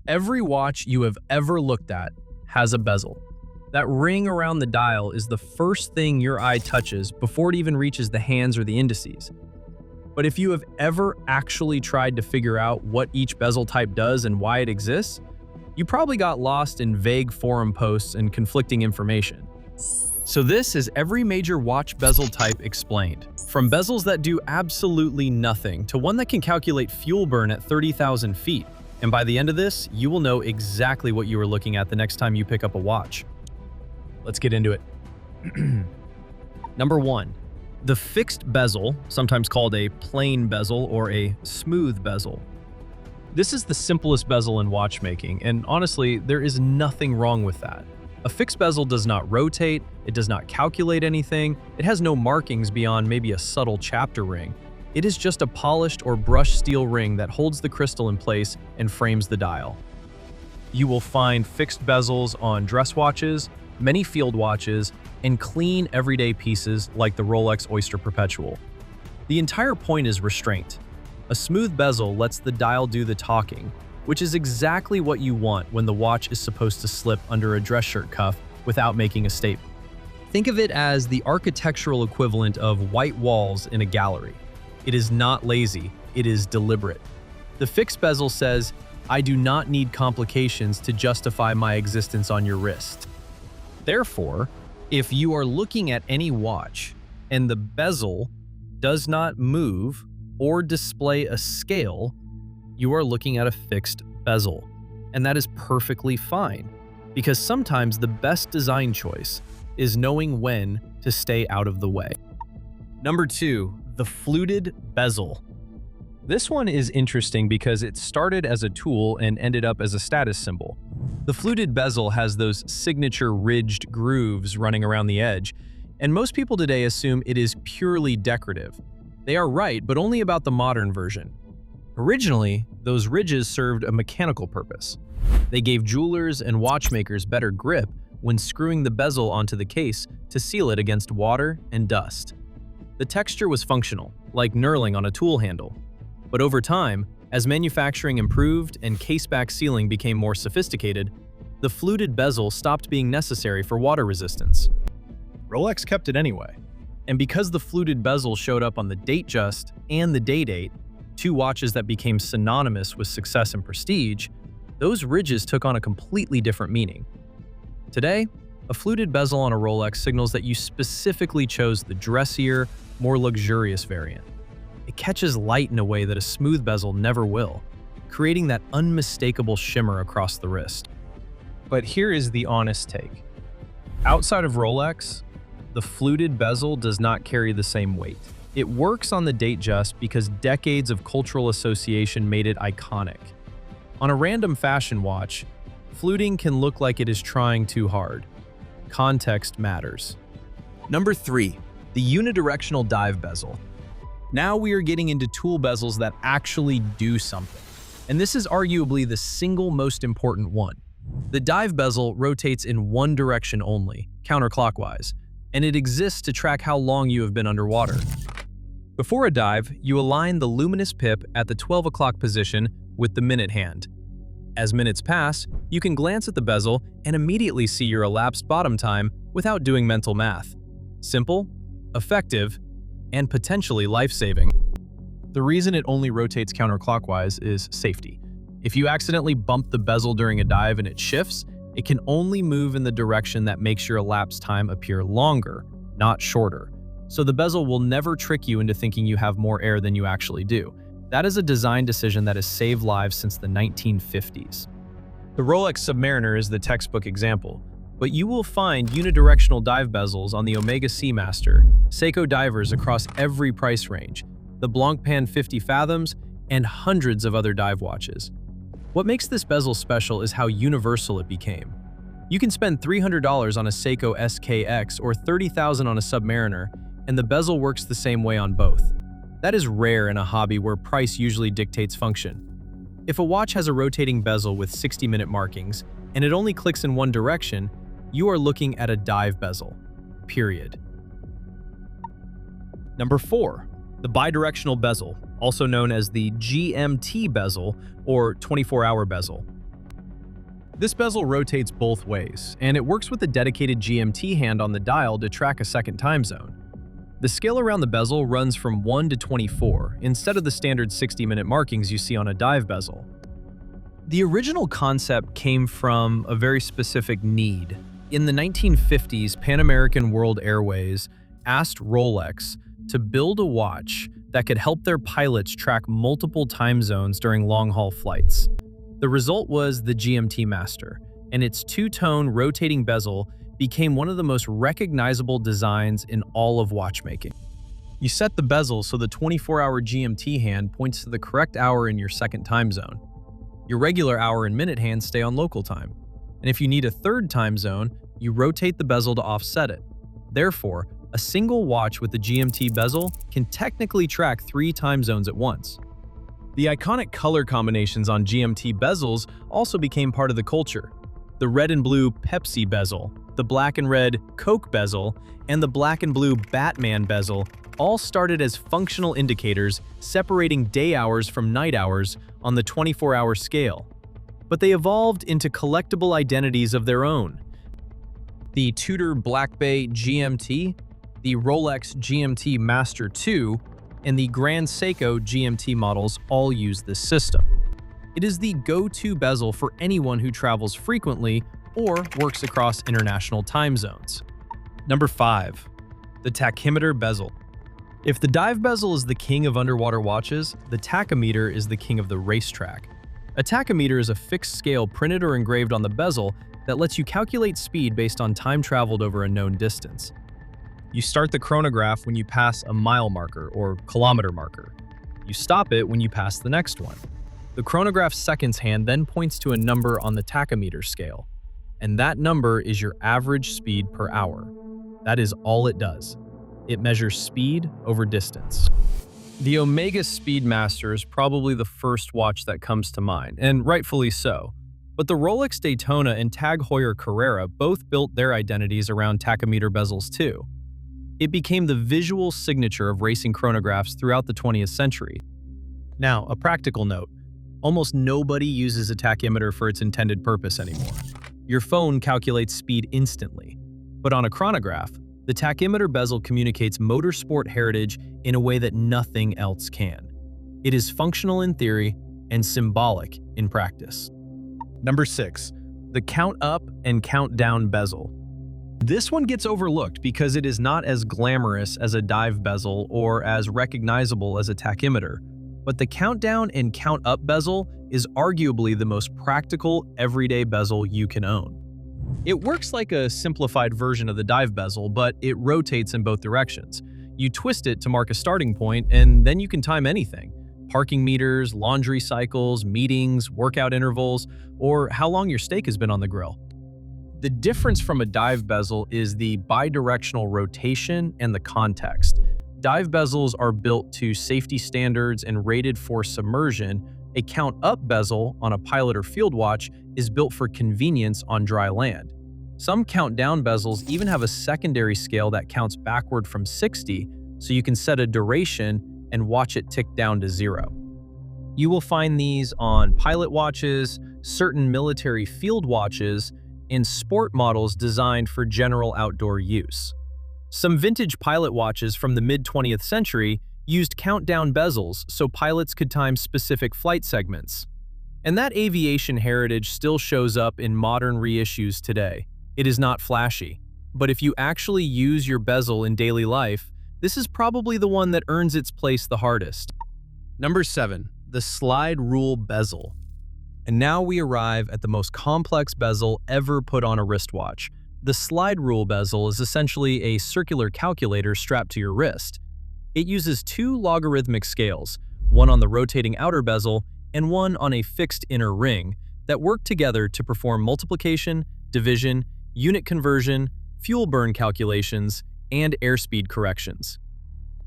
Every watch you have ever looked at has a bezel. That ring around the dial is the first thing your eye touches before it even reaches the hands or the indices. But if you have ever actually tried to figure out what each bezel type does and why it exists, you probably got lost in vague forum posts and conflicting information. So this is every major watch bezel type explained. From bezels that do absolutely nothing to one that can calculate fuel burn at 30,000 feet. And by the end of this, you will know exactly what you are looking at the next time you pick up a watch. Let's get into it. Number 1. The fixed bezel, sometimes called a plain bezel or a smooth bezel. This is the simplest bezel in watchmaking, and honestly, there is nothing wrong with that. A fixed bezel does not rotate, it does not calculate anything, it has no markings beyond maybe a subtle chapter ring. It is just a polished or brushed steel ring that holds the crystal in place and frames the dial. You will find fixed bezels on dress watches, many field watches, and clean everyday pieces like the Rolex Oyster Perpetual. The entire point is restraint. A smooth bezel lets the dial do the talking, which is exactly what you want when the watch is supposed to slip under a dress shirt cuff without making a statement. Think of it as the architectural equivalent of white walls in a gallery. It is not lazy, it is deliberate. The fixed bezel says, I do not need complications to justify my existence on your wrist. Therefore, if you are looking at any watch and the bezel does not move or display a scale, you are looking at a fixed bezel. And that is perfectly fine, because sometimes the best design choice is knowing when to stay out of the way. Number 2, the fluted bezel. This one is interesting because it started as a tool and ended up as a status symbol. The fluted bezel has those signature ridged grooves running around the edge, and most people today assume it is purely decorative. They are right, but only about the modern version. Originally, those ridges served a mechanical purpose. They gave jewelers and watchmakers better grip when screwing the bezel onto the case to seal it against water and dust. The texture was functional, like knurling on a tool handle. But over time, as manufacturing improved and case-back sealing became more sophisticated, the fluted bezel stopped being necessary for water resistance. Rolex kept it anyway. And because the fluted bezel showed up on the Datejust and the Day-Date, two watches that became synonymous with success and prestige, those ridges took on a completely different meaning. Today, a fluted bezel on a Rolex signals that you specifically chose the dressier, more luxurious variant. It catches light in a way that a smooth bezel never will, creating that unmistakable shimmer across the wrist. But here is the honest take. Outside of Rolex, the fluted bezel does not carry the same weight. It works on the Datejust because decades of cultural association made it iconic. On a random fashion watch, fluting can look like it is trying too hard. Context matters. Number 3, the unidirectional dive bezel. Now we are getting into tool bezels that actually do something. And this is arguably the single most important one. The dive bezel rotates in one direction only, counterclockwise, and it exists to track how long you have been underwater. Before a dive, you align the luminous pip at the 12 o'clock position with the minute hand. As minutes pass, you can glance at the bezel and immediately see your elapsed bottom time without doing mental math. Simple, effective, and potentially life-saving. The reason it only rotates counterclockwise is safety. If you accidentally bump the bezel during a dive and it shifts, it can only move in the direction that makes your elapsed time appear longer, not shorter. So the bezel will never trick you into thinking you have more air than you actually do. That is a design decision that has saved lives since the 1950s. The Rolex Submariner is the textbook example, but you will find unidirectional dive bezels on the Omega Seamaster, Seiko divers across every price range, the Blancpain 50 Fathoms, and hundreds of other dive watches. What makes this bezel special is how universal it became. You can spend $300 on a Seiko SKX or $30,000 on a Submariner, and the bezel works the same way on both. That is rare in a hobby where price usually dictates function. If a watch has a rotating bezel with 60-minute markings, and it only clicks in one direction, you are looking at a dive bezel, period. Number 4, the bidirectional bezel, also known as the GMT bezel or 24-hour bezel. This bezel rotates both ways, and it works with a dedicated GMT hand on the dial to track a second time zone. The scale around the bezel runs from 1 to 24, instead of the standard 60-minute markings you see on a dive bezel. The original concept came from a very specific need. In the 1950s, Pan American World Airways asked Rolex to build a watch that could help their pilots track multiple time zones during long-haul flights. The result was the GMT-Master, and its two-tone rotating bezel became one of the most recognizable designs in all of watchmaking. You set the bezel so the 24-hour GMT hand points to the correct hour in your second time zone. Your regular hour and minute hands stay on local time. And if you need a third time zone, you rotate the bezel to offset it. Therefore, a single watch with the GMT bezel can technically track 3 time zones at once. The iconic color combinations on GMT bezels also became part of the culture. The red and blue Pepsi bezel, the black and red Coke bezel, and the black and blue Batman bezel all started as functional indicators separating day hours from night hours on the 24-hour scale. But they evolved into collectible identities of their own. The Tudor Blancpain GMT, the Rolex GMT-Master II, and the Grand Seiko GMT models all use this system. It is the go-to bezel for anyone who travels frequently or works across international time zones. Number 5. The tachymeter bezel. If the dive bezel is the king of underwater watches, the tachymeter is the king of the racetrack. A tachymeter is a fixed scale printed or engraved on the bezel that lets you calculate speed based on time traveled over a known distance. You start the chronograph when you pass a mile marker or kilometer marker. You stop it when you pass the next one. The chronograph seconds hand then points to a number on the tachymeter scale, and that number is your average speed per hour. That is all it does. It measures speed over distance. The Omega Speedmaster is probably the first watch that comes to mind, and rightfully so. But the Rolex Daytona and Tag Heuer Carrera both built their identities around tachymeter bezels too. It became the visual signature of racing chronographs throughout the 20th century. Now, a practical note. Almost nobody uses a tachymeter for its intended purpose anymore. Your phone calculates speed instantly. But on a chronograph, the tachymeter bezel communicates motorsport heritage in a way that nothing else can. It is functional in theory and symbolic in practice. Number 6. The count up and count down bezel. This one gets overlooked because it is not as glamorous as a dive bezel or as recognizable as a tachymeter. But the countdown and count up bezel is arguably the most practical everyday bezel you can own. It works like a simplified version of the dive bezel, but it rotates in both directions. You twist it to mark a starting point, and then you can time anything. Parking meters, laundry cycles, meetings, workout intervals, or how long your steak has been on the grill. The difference from a dive bezel is the bidirectional rotation and the context. Dive bezels are built to safety standards and rated for submersion. A count-up bezel on a pilot or field watch is built for convenience on dry land. Some count-down bezels even have a secondary scale that counts backward from 60, so you can set a duration and watch it tick down to 0. You will find these on pilot watches, certain military field watches, and sport models designed for general outdoor use. Some vintage pilot watches from the mid-20th century used countdown bezels so pilots could time specific flight segments. And that aviation heritage still shows up in modern reissues today. It is not flashy, but if you actually use your bezel in daily life, this is probably the one that earns its place the hardest. Number 7. The slide rule bezel. And now we arrive at the most complex bezel ever put on a wristwatch. The slide rule bezel is essentially a circular calculator strapped to your wrist. It uses 2 logarithmic scales, one on the rotating outer bezel and one on a fixed inner ring, that work together to perform multiplication, division, unit conversion, fuel burn calculations, and airspeed corrections.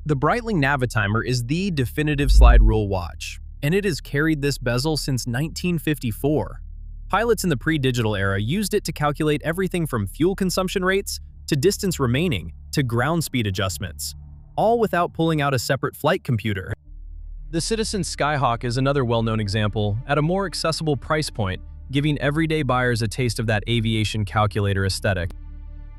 The Breitling Navitimer is the definitive slide rule watch, and it has carried this bezel since 1954. Pilots in the pre-digital era used it to calculate everything from fuel consumption rates to distance remaining to ground speed adjustments, all without pulling out a separate flight computer. The Citizen Skyhawk is another well-known example. At a more accessible price point, giving everyday buyers a taste of that aviation calculator aesthetic.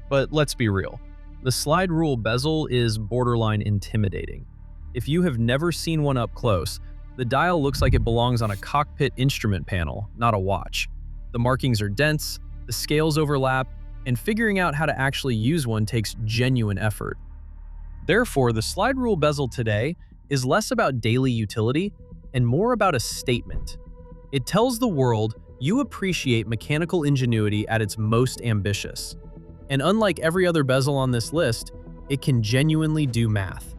But let's be real, the slide rule bezel is borderline intimidating. If you have never seen one up close, the dial looks like it belongs on a cockpit instrument panel, not a watch. The markings are dense, the scales overlap, and figuring out how to actually use one takes genuine effort. Therefore, the slide rule bezel today is less about daily utility and more about a statement. It tells the world you appreciate mechanical ingenuity at its most ambitious. And unlike every other bezel on this list, it can genuinely do math.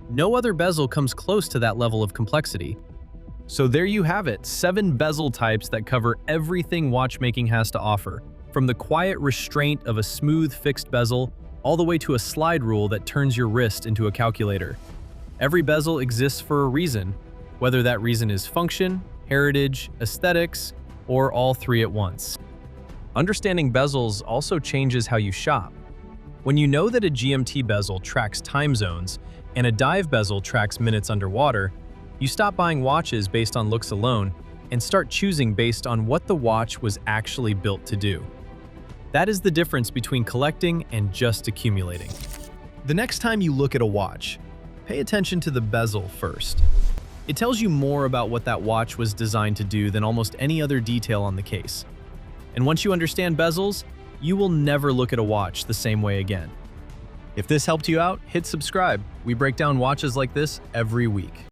No other bezel comes close to that level of complexity. So there you have it, 7 bezel types that cover everything watchmaking has to offer, from the quiet restraint of a smooth fixed bezel all the way to a slide rule that turns your wrist into a calculator. Every bezel exists for a reason, whether that reason is function, heritage, aesthetics, or all three at once. Understanding bezels also changes how you shop. When you know that a GMT bezel tracks time zones and a dive bezel tracks minutes underwater, you stop buying watches based on looks alone and start choosing based on what the watch was actually built to do. That is the difference between collecting and just accumulating. The next time you look at a watch, pay attention to the bezel first. It tells you more about what that watch was designed to do than almost any other detail on the case. And once you understand bezels, you will never look at a watch the same way again. If this helped you out, hit subscribe. We break down watches like this every week.